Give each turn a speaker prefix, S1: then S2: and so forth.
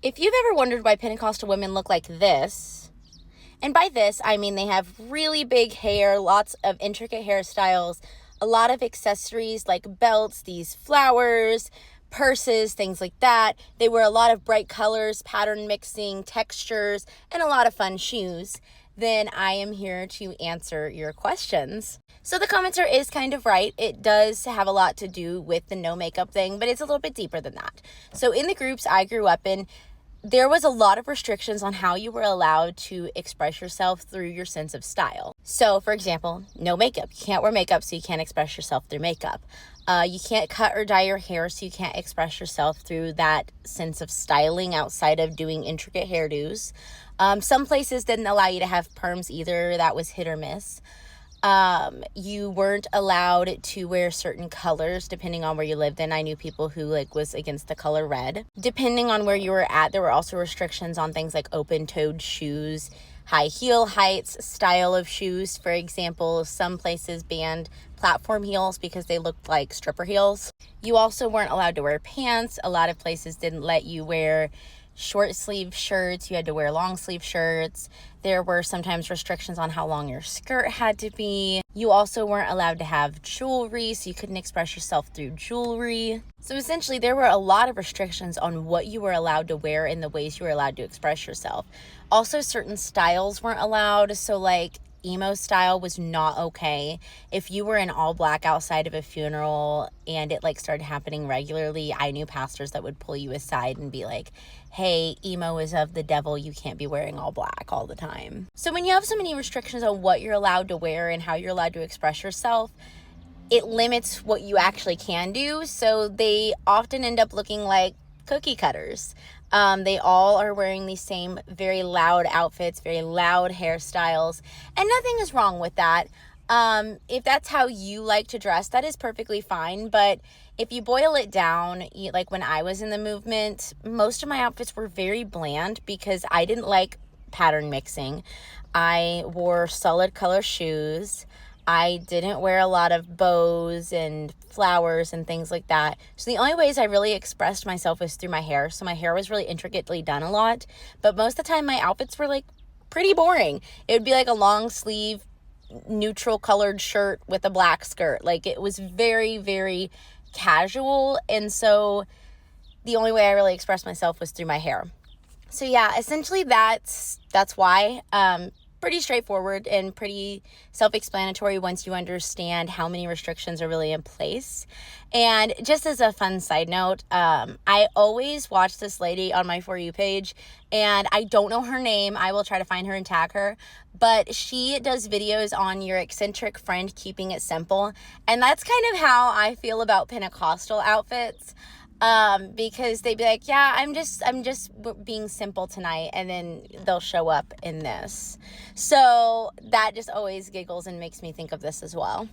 S1: If you've ever wondered why Pentecostal women look like this, and by this, I mean they have really big hair, lots of intricate hairstyles, a lot of accessories like belts, these flowers, purses, things like that. They wear a lot of bright colors, pattern mixing, textures, and a lot of fun shoes. Then I am here to answer your questions. So the commenter is kind of right. It does have a lot to do with the no makeup thing, but it's a little bit deeper than that. So in the groups I grew up in, there was a lot of restrictions on how you were allowed to express yourself through your sense of style. So, for example, no makeup. You can't wear makeup, so you can't express yourself through makeup. You can't cut or dye your hair, so you can't express yourself through that sense of styling outside of doing intricate hairdos. Some places didn't allow you to have perms either. That was hit or miss. You weren't allowed to wear certain colors depending on where you lived in. I knew people who was against the color red. Depending on where you were at, there were also restrictions on things like open-toed shoes, high heel heights, style of shoes. For example, some places banned platform heels because they looked like stripper heels. You also weren't allowed to wear pants. A lot of places didn't let you wear short sleeve shirts. You had to wear long sleeve shirts. There were sometimes restrictions on how long your skirt had to be. You also weren't allowed to have jewelry, so you couldn't express yourself through jewelry. So essentially there were a lot of restrictions on what you were allowed to wear and the ways you were allowed to express yourself. Also, certain styles weren't allowed. So emo style was not okay. If you were in all black outside of a funeral and it started happening regularly, I knew pastors that would pull you aside and be like, hey, emo is of the devil. You can't be wearing all black all the time. So when you have so many restrictions on what you're allowed to wear and how you're allowed to express yourself, it limits what you actually can do. So they often end up looking like cookie cutters. They all are wearing these same very loud outfits, very loud hairstyles, and nothing is wrong with that. If that's how you like to dress, that is perfectly fine. But if you boil it down, like when I was in the movement, most of my outfits were very bland because I didn't like pattern mixing. I wore solid color shoes. I didn't wear a lot of bows and flowers and things like that. So the only ways I really expressed myself was through my hair. So my hair was really intricately done a lot. But most of the time my outfits were pretty boring. It would be a long sleeve, neutral colored shirt with a black skirt. It was very, very casual. And so the only way I really expressed myself was through my hair. So yeah, essentially that's why. Pretty straightforward and pretty self-explanatory once you understand how many restrictions are really in place. And just as a fun side note, I always watch this lady on my For You page, and I don't know her name. I will try to find her and tag her, but she does videos on your eccentric friend keeping it simple, and that's kind of how I feel about Pentecostal outfits. Because they'd be like, yeah, I'm just being simple tonight. And then they'll show up in this. So that just always giggles and makes me think of this as well.